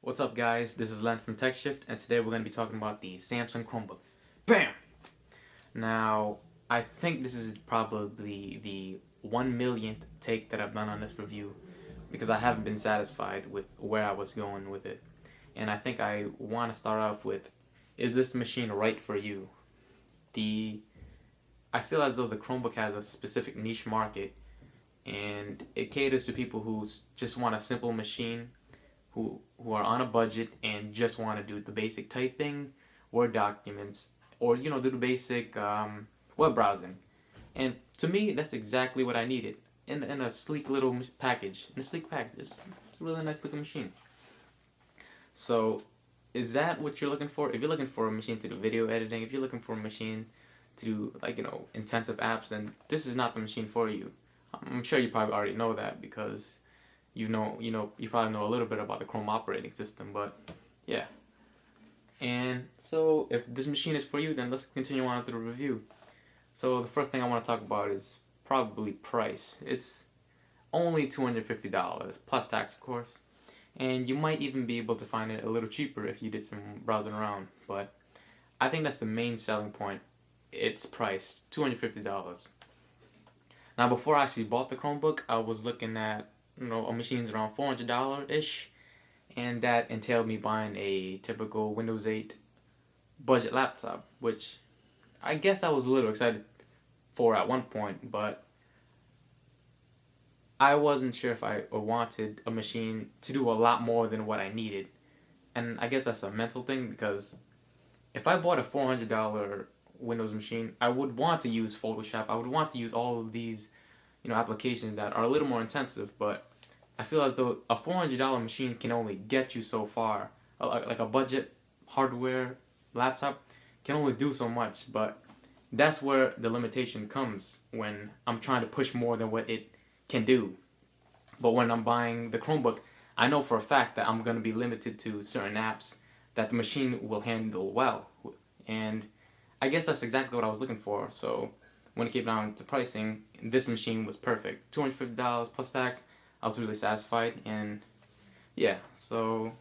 What's up, guys? This is Len from TechShift, and today we're going to be talking about the Samsung Chromebook. BAM! Now, I think this is probably the 1 millionth take that I've done on this review because I haven't been satisfied with where I was going with it. And I think I want to start off with, is this machine right for you? I feel as though the Chromebook has a specific niche market, and it caters to people who just want a simple machine, who are on a budget and just want to do the basic typing, Word documents, or do the basic web browsing. And to me, that's exactly what I needed in a sleek little package. It's a really nice looking machine. So, is that what you're looking for? If you're looking for a machine to do video editing, if you're looking for a machine to do intensive apps, then this is not the machine for you. I'm sure you probably already know that because you probably know a little bit about the Chrome operating system, but yeah. And so if this machine is for you, then let's continue on with the review. So the first thing I want to talk about is probably price. It's only $250 plus tax, of course, and you might even be able to find it a little cheaper if you did some browsing around, but I think that's the main selling point. Its price, $250. Now, before I actually bought the Chromebook, I was looking at a machine's around $400-ish, and that entailed me buying a typical Windows 8 budget laptop, which I guess I was a little excited for at one point, but I wasn't sure if I wanted a machine to do a lot more than what I needed. And I guess that's a mental thing, because if I bought a $400 Windows machine, I would want to use Photoshop. I would want to use all of these applications that are a little more intensive, but I feel as though a $400 machine can only get you so far. Like a budget hardware laptop can only do so much, but that's where the limitation comes when I'm trying to push more than what it can do. But when I'm buying the Chromebook, I know for a fact that I'm going to be limited to certain apps that the machine will handle well. And I guess that's exactly what I was looking for. So when it came down to pricing, this machine was perfect. $250 plus tax. I was really satisfied, and yeah. So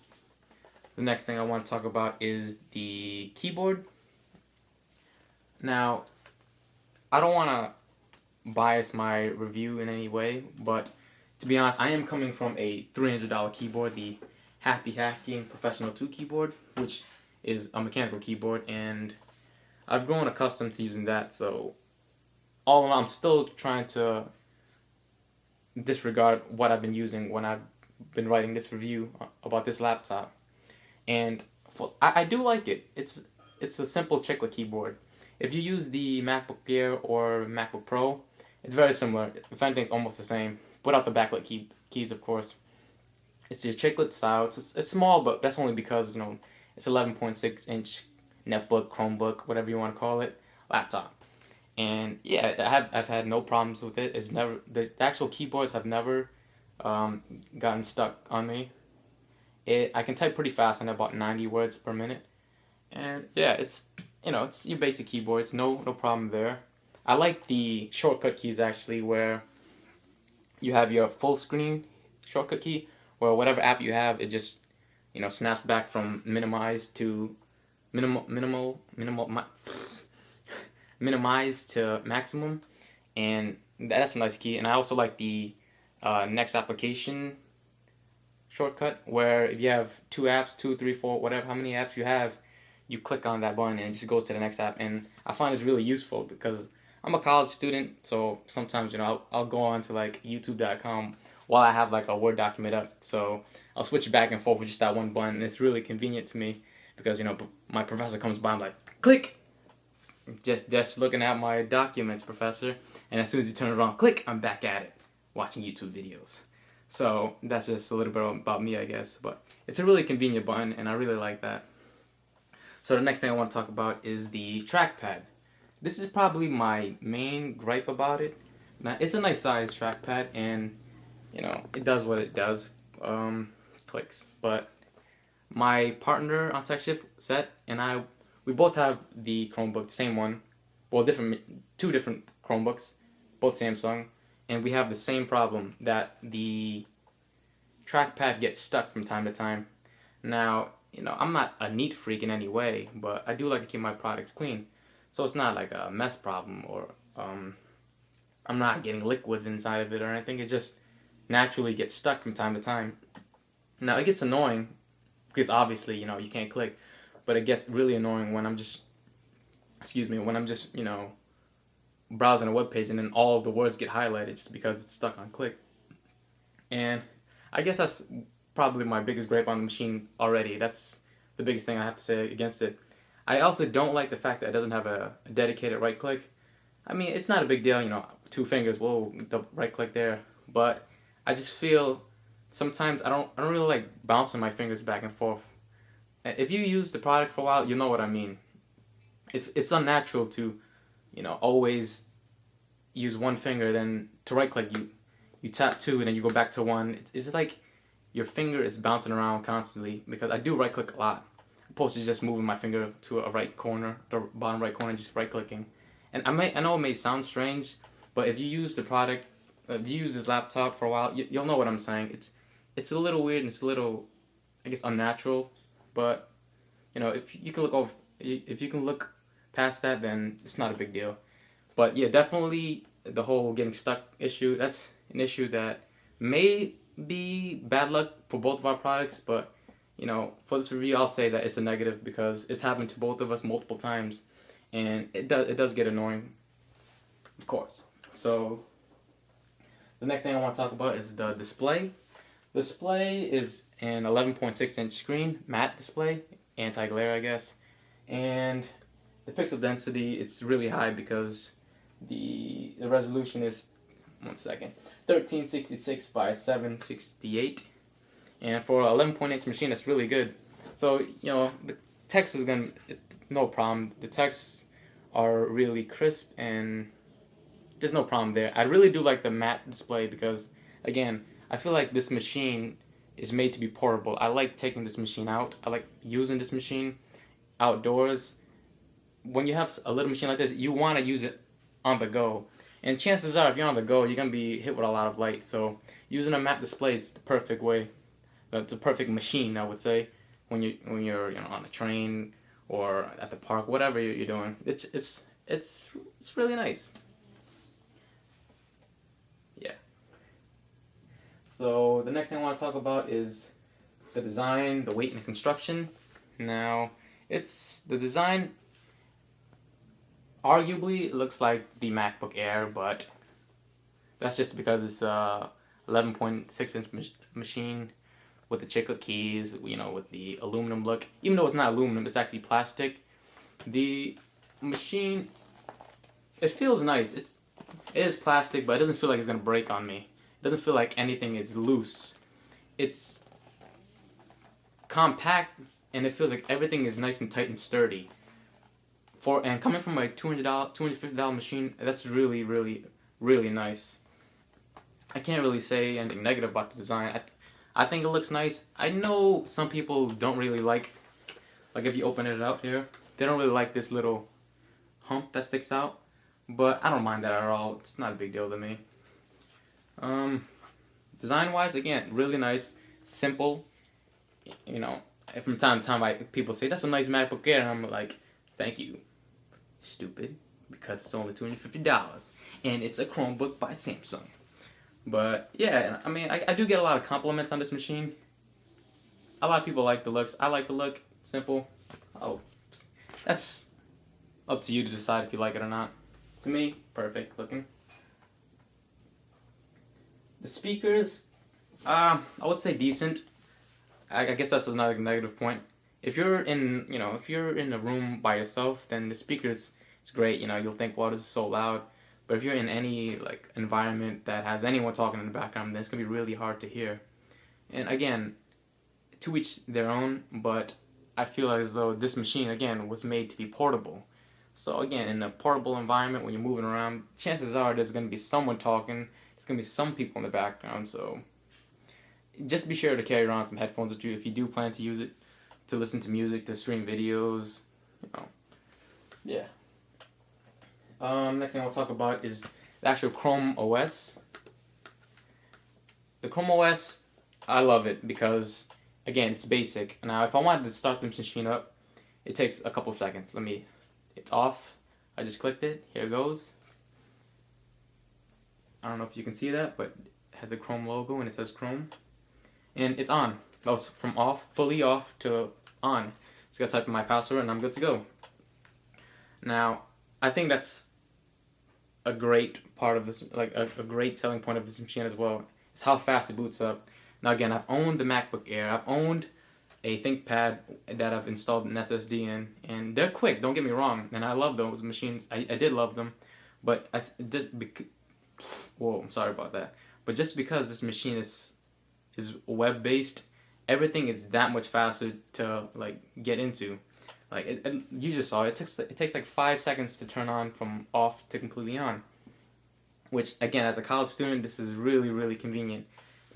the next thing I want to talk about is the keyboard. Now, I don't want to bias my review in any way, but to be honest, I am coming from a $300 keyboard, the Happy Hacking Professional 2 keyboard, which is a mechanical keyboard, and I've grown accustomed to using that. So all in all, I'm still trying to disregard what I've been using when I've been writing this review about this laptop. And I do like it. It's a simple chiclet keyboard. If you use the MacBook Air or MacBook Pro, it's very similar. If anything, it's almost the same, without the backlit keys, of course. It's your chiclet style. It's small, but that's only because it's 11.6-inch netbook, Chromebook, whatever you want to call it, laptop. And yeah, I've had no problems with it. The actual keyboards have never gotten stuck on me. I can type pretty fast, and about 90 words per minute. And yeah, it's your basic keyboard. It's no problem there. I like the shortcut keys actually, where you have your full screen shortcut key, where whatever app you have, it just snaps back from minimized to minimize to maximum, and that's a nice key. And I also like the next application shortcut, where if you have 2 apps, 2, 3, 4, whatever, how many apps you have, you click on that button and it just goes to the next app. And I find it's really useful because I'm a college student, so sometimes I'll go on to like youtube.com while I have like a Word document up, so I'll switch back and forth with just that one button, and it's really convenient to me because my professor comes by, I'm like, click, just looking at my documents, professor, and as soon as he turns around, click, I'm back at it, watching YouTube videos. So that's just a little bit about me, I guess, but it's a really convenient button, and I really like that. So the next thing I want to talk about is the trackpad. This is probably my main gripe about it. Now, it's a nice size trackpad, and it does what it does, clicks. But my partner on TechShift, Seth, and we both have the Chromebook, the same one. Well, two different Chromebooks, both Samsung, and we have the same problem, that the trackpad gets stuck from time to time. Now, I'm not a neat freak in any way, but I do like to keep my products clean. So it's not like a mess problem, or I'm not getting liquids inside of it or anything. It just naturally gets stuck from time to time. Now, it gets annoying because obviously, you can't click, but it gets really annoying when I'm just, browsing a web page and then all of the words get highlighted just because it's stuck on click. And I guess that's probably my biggest gripe on the machine already. That's the biggest thing I have to say against it. I also don't like the fact that it doesn't have a dedicated right click. I mean, it's not a big deal, 2 fingers, whoa, the right click there. But I just feel sometimes I don't really like bouncing my fingers back and forth. If you use the product for a while, you know what I mean. If it's unnatural to, always use one finger, then to right click you tap two and then you go back to one. It's like your finger is bouncing around constantly, because I do right click a lot. Opposed to just moving my finger to a right corner, the bottom right corner, just right clicking. And I know it may sound strange, but if you use the product, if you use this laptop for a while, you'll know what I'm saying. It's a little weird and it's a little, I guess, unnatural. But if you can look past that, then it's not a big deal. But yeah, definitely the whole getting stuck issue. That's an issue that may be bad luck for both of our products, but for this review, I'll say that it's a negative because it's happened to both of us multiple times, and it does get annoying, of course. So the next thing I want to talk about is the display. The display is an 11.6-inch screen, matte display, anti-glare, I guess, and the pixel density, it's really high because the resolution is 1366 by 768. And for an 11.8 machine, that's really good. So, the text it's no problem. The texts are really crisp and there's no problem there. I really do like the matte display because, again, I feel like this machine is made to be portable. I like taking this machine out. I like using this machine outdoors. When you have a little machine like this, you want to use it on the go. And chances are, if you're on the go, you're going to be hit with a lot of light. So using a matte display is the perfect way. It's a perfect machine, I would say, when you're on a train or at the park, whatever you're doing. It's really nice. Yeah. So the next thing I want to talk about is the design, the weight, and the construction. Now, the design. Arguably, it looks like the MacBook Air, but that's just because it's a 11.6-inch machine with the chiclet keys, with the aluminum look. Even though it's not aluminum, it's actually plastic. The machine, it feels nice. It is plastic, but it doesn't feel like it's going to break on me. It doesn't feel like anything is loose. It's compact, and it feels like everything is nice and tight and sturdy. And coming from a $250 machine, that's really, really, really nice. I can't really say anything negative about the design. I think it looks nice. I know some people don't really like if you open it up here, they don't really like this little hump that sticks out. But I don't mind that at all. It's not a big deal to me. Design-wise, again, really nice, simple. From time to time, people say, that's a nice MacBook Air, and I'm like, thank you. Stupid, because it's only $250 and it's a Chromebook by Samsung. But yeah, I mean, I do get a lot of compliments on this machine. A lot of people like the looks. I like the look. Simple. Oh, that's up to you to decide if you like it or not. To me, perfect looking. The speakers, I would say decent. I guess that's another negative point. If you're in a room by yourself, then the speakers, it's great. You'll think, wow, this is so loud. But if you're in any environment that has anyone talking in the background, then it's gonna be really hard to hear. And again, to each their own. But I feel as though this machine, again, was made to be portable. So again, in a portable environment, when you're moving around, chances are there's gonna be someone talking. There's gonna be some people in the background. So just be sure to carry around some headphones with you if you do plan to use it. To listen to music, to stream videos, Yeah. Next thing I'll talk about is the actual Chrome OS. The Chrome OS, I love it because again, it's basic. Now, if I wanted to start this machine up, it takes a couple of seconds. It's off. I just clicked it. Here it goes. I don't know if you can see that, but it has a Chrome logo and it says Chrome. And it's on. That was from off, fully off, to on. Just gotta type in my password and I'm good to go. Now, I think that's a great part of this, like a great selling point of this machine as well. It's how fast it boots up. Now again, I've owned the MacBook Air. I've owned a ThinkPad that I've installed an SSD in, and they're quick. Don't get me wrong, and I love those machines. I did love them, but whoa, I'm sorry about that. But just because this machine is web based, everything is that much faster to like get into. Like you just saw it takes like 5 seconds to turn on from off to completely on. Which again, as a college student, this is really, really convenient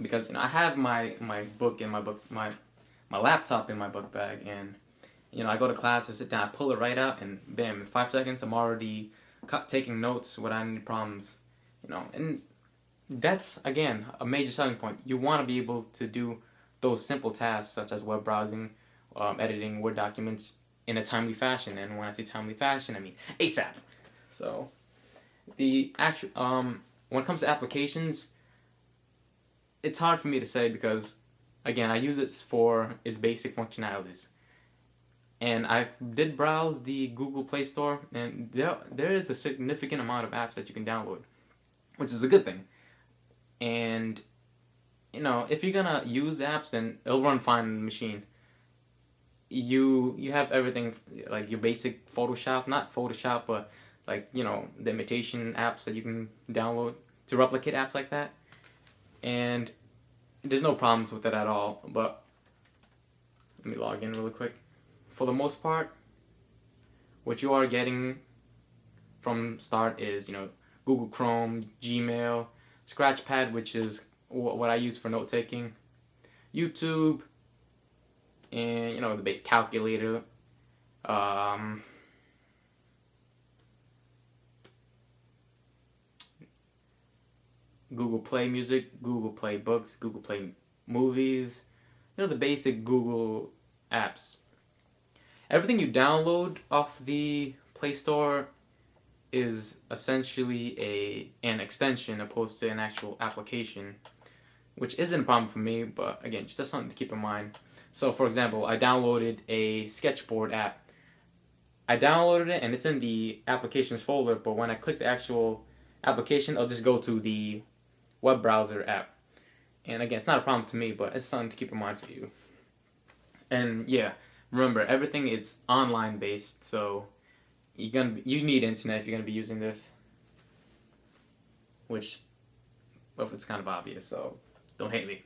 because I have my book in my laptop in my book bag, and I go to class, I sit down, I pull it right out, and bam, in 5 seconds I'm already taking notes without any problems. And that's again a major selling point. You want to be able to do those simple tasks such as web browsing, editing Word documents in a timely fashion, and when I say timely fashion, I mean ASAP. So the actual when it comes to applications, it's hard for me to say because again, I use it for its basic functionalities. And I did browse the Google Play Store, and there is a significant amount of apps that you can download, which is a good thing. And if you're gonna use apps, then it'll run fine on the machine. You have everything like your basic Photoshop, not Photoshop, but like the imitation apps that you can download to replicate apps like that, and there's no problems with it at all. But let me log in really quick. For the most part, what you are getting from start is Google Chrome, Gmail, Scratchpad, which is what I use for note taking, YouTube, and the base calculator, Google Play Music, Google Play Books, Google Play Movies, the basic Google apps. Everything you download off the Play Store is essentially an extension opposed to an actual application, which isn't a problem for me, but again, just something to keep in mind. So for example, I downloaded a sketchboard app. I downloaded it and it's in the applications folder, but when I click the actual application, I'll just go to the web browser app. And again, it's not a problem to me, but it's something to keep in mind for you. And yeah, remember, everything is online based, so you need internet if you're gonna be using this. Which, well, it's kind of obvious, so don't hate me.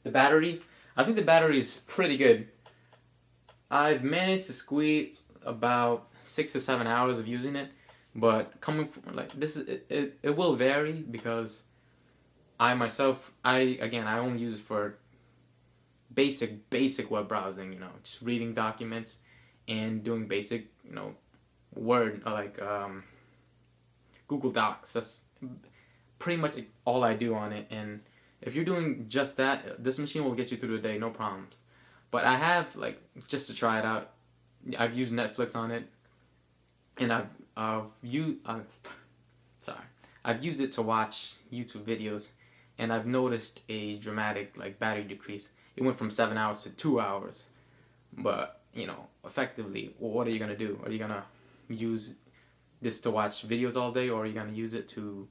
The battery, I think the battery is pretty good. I've managed to squeeze about 6 to 7 hours of using it, but coming from this is it will vary because I myself I only use it for basic web browsing, just reading documents and doing basic, Word or Google Docs. That's pretty much all I do on it. And if you're doing just that, this machine will get you through the day, no problems. But I have just to try it out, I've used Netflix on it, and I've used it to watch YouTube videos, and I've noticed a dramatic battery decrease. It went from 7 hours to 2 hours. But, effectively, what are you going to do? Are you going to use this to watch videos all day, or are you going to use it to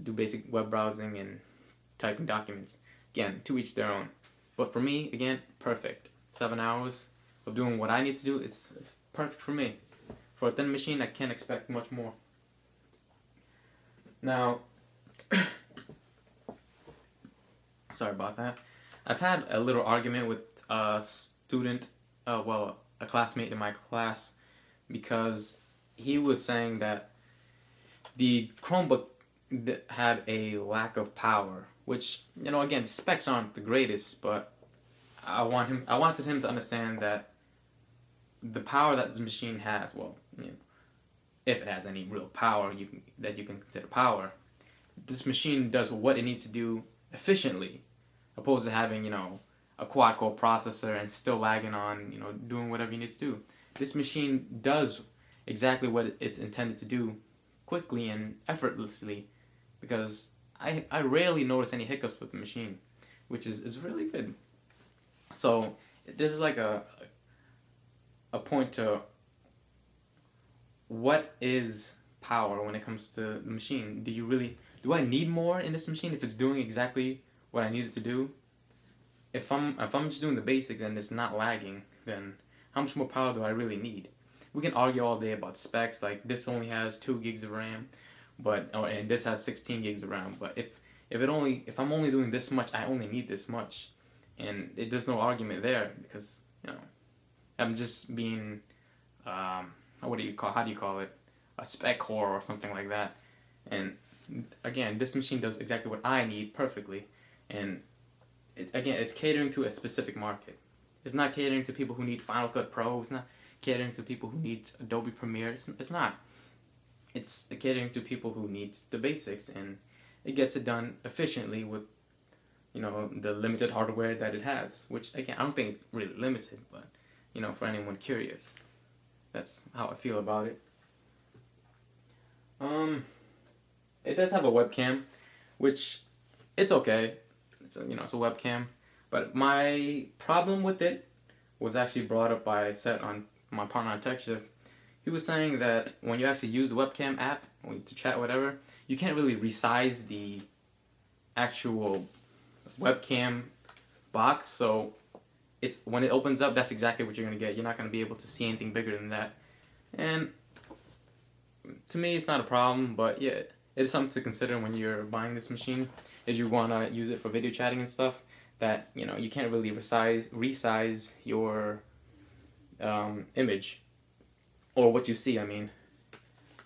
do basic web browsing and typing documents? Again, to each their own. But for me, again, perfect. 7 hours of doing what I need to do, it's perfect for me. For a thin machine, I can't expect much more. Now, sorry about that. I've had a little argument with a student, a classmate in my class, because he was saying that the Chromebook had a lack of power, which, again, the specs aren't the greatest, but I wanted him to understand that the power that this machine has, if it has any real power that you can consider power, this machine does what it needs to do efficiently, opposed to having, a quad-core processor and still lagging on, doing whatever you need to do. This machine does exactly what it's intended to do quickly and effortlessly, because I rarely notice any hiccups with the machine, which is really good. So this is like a point to what is power when it comes to the machine. Do I need more in this machine if it's doing exactly what I need it to do? If I'm just doing the basics and it's not lagging, then how much more power do I really need? We can argue all day about specs, like this only has 2 gigs of RAM, and this has 16 gigs of RAM. But if I'm only doing this much, I only need this much, and there's no argument there, because I'm just being how do you call it, a spec whore or something like that. And again, this machine does exactly what I need perfectly, and it's catering to a specific market. It's not catering to people who need Final Cut Pro. It's not catering to people who need Adobe Premiere. It's not. It's catering to people who need the basics, and it gets it done efficiently with the limited hardware that it has. Which, again, I don't think it's really limited, but for anyone curious, that's how I feel about it. It does have a webcam, which it's okay. It's a webcam, but my problem with it was actually brought up by Seth, on my partner on Tech Shift. He was saying that when you actually use the webcam app to chat, whatever, you can't really resize the actual webcam box. So when it opens up, that's exactly what you're gonna get. You're not gonna be able to see anything bigger than that. And to me, it's not a problem, but yeah, it's something to consider when you're buying this machine. If you wanna use it for video chatting and stuff, that you can't really resize your image, or what you see, I mean.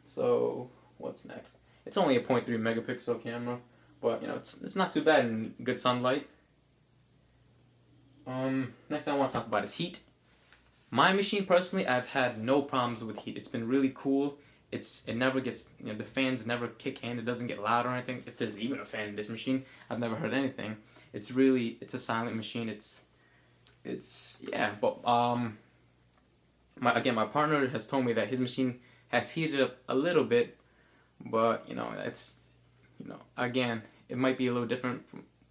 So what's next? It's only a 0.3 megapixel camera, but it's not too bad in good sunlight. Next I want to talk about is heat. My machine personally, I've had no problems with heat. It's been really cool. It never gets, the fans never kick in. It doesn't get loud or anything. If there's even a fan in this machine, I've never heard anything. It's a silent machine. My partner has told me that his machine has heated up a little bit, but again, it might be a little different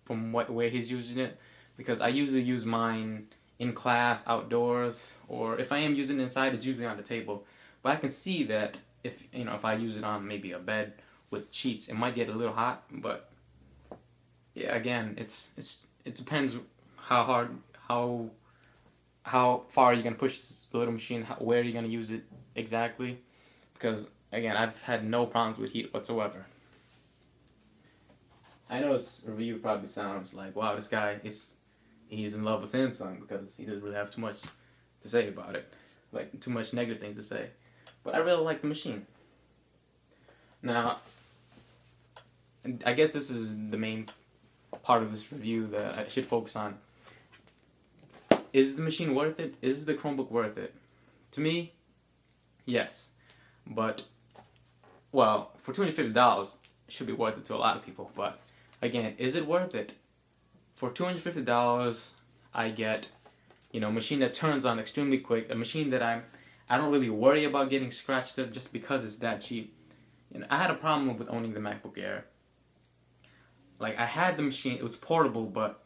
from where he's using it, because I usually use mine in class, outdoors, or if I am using it inside, it's usually on the table. But I can see that if I use it on maybe a bed with sheets, it might get a little hot. But yeah, again, it depends how far you're gonna push this little machine, where you're gonna use it exactly. Because again, I've had no problems with heat whatsoever. I know this review probably sounds like, wow, this guy he's in love with Samsung, because he doesn't really have too much to say about it, like too much negative things to say. But I really like the machine. Now, I guess this is the main part of this review that I should focus on. Is the machine worth it? Is the Chromebook worth it? To me, yes. But, well, for $250, it should be worth it to a lot of people. But, again, is it worth it? For $250, I get, a machine that turns on extremely quick, a machine that I don't really worry about getting scratched up just because it's that cheap. I had a problem with owning the MacBook Air. Like, I had the machine, it was portable, but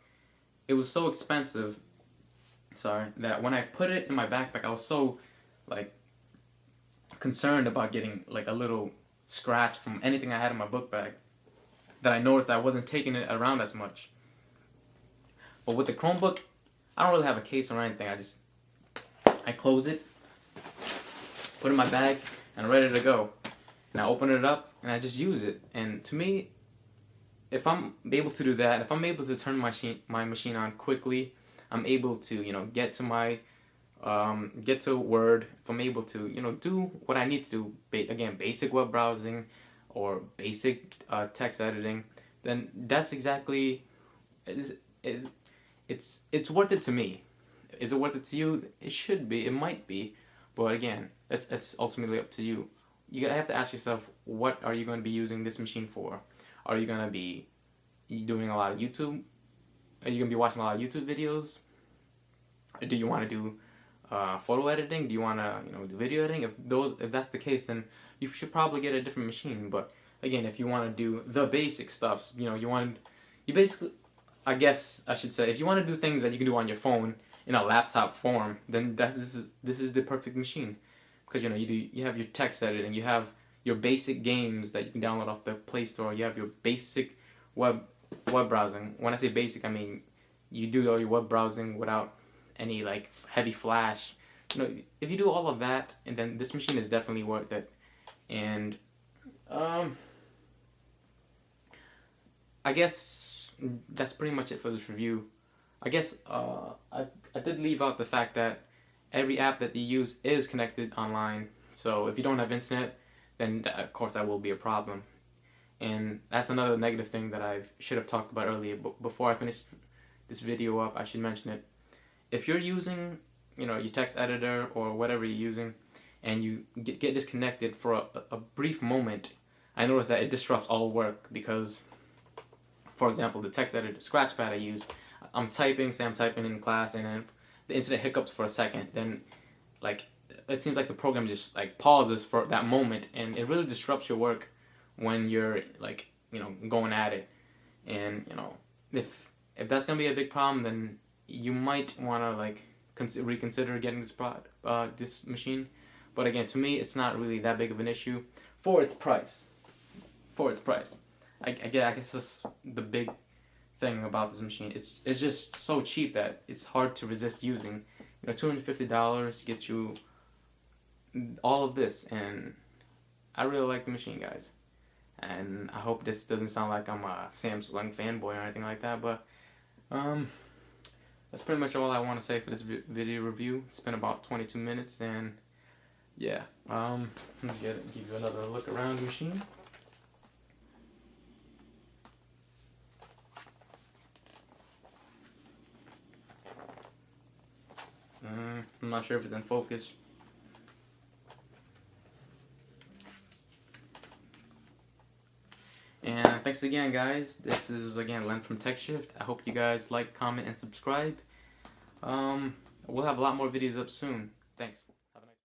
it was so expensive, that when I put it in my backpack, I was so, concerned about getting, a little scratch from anything I had in my book bag, that I noticed I wasn't taking it around as much. But with the Chromebook, I don't really have a case or anything. I close it, put it in my bag, and I'm ready to go. And I open it up, and I just use it. And to me, if I'm able to do that, if I'm able to turn my machine on quickly, I'm able to, get to Word. If I'm able to, do what I need to do, basic web browsing or basic text editing, then that's exactly it's worth it to me. Is it worth it to you? It should be. It might be, but again, that's ultimately up to you. You have to ask yourself, what are you going to be using this machine for? Are you going to be you doing a lot of YouTube? Are you gonna be watching a lot of YouTube videos? Or do you want to do photo editing? Do you want to do video editing? If that's the case, then you should probably get a different machine. But again, if you want to do the basic stuff, you basically, I guess I should say, if you want to do things that you can do on your phone in a laptop form, then this is the perfect machine, because you have your text editing, you have your basic games that you can download off the Play Store, you have your basic web browsing. When I say basic, I mean you do all your web browsing without any like heavy flash. If you do all of that, and then this machine is definitely worth it. And I guess that's pretty much it for this review. I guess I did leave out the fact that every app that you use is connected online. So if you don't have internet, then of course that will be a problem. And that's another negative thing that I should have talked about earlier. But before I finish this video up, I should mention it. If you're using, your text editor or whatever you're using, and you get disconnected for a brief moment, I notice that it disrupts all work, because, for example, the text editor, Scratchpad I use, I'm typing in class, and then the internet hiccups for a second, then it seems like the program just pauses for that moment, and it really disrupts your work when you're going at it. And if that's gonna be a big problem, then you might want to reconsider getting this machine. But again, to me, it's not really that big of an issue for its price. I guess that's the big thing about this machine. It's just so cheap that it's hard to resist using. $250 gets you all of this, and I really like the machine, guys. And I hope this doesn't sound like I'm a Samsung fanboy or anything like that, but that's pretty much all I want to say for this video review. It's been about 22 minutes, and yeah, let me give you another look around the machine. I'm not sure if it's in focus. And thanks again, guys. This is again Len from TechShift. I hope you guys like, comment, and subscribe. We'll have a lot more videos up soon. Thanks.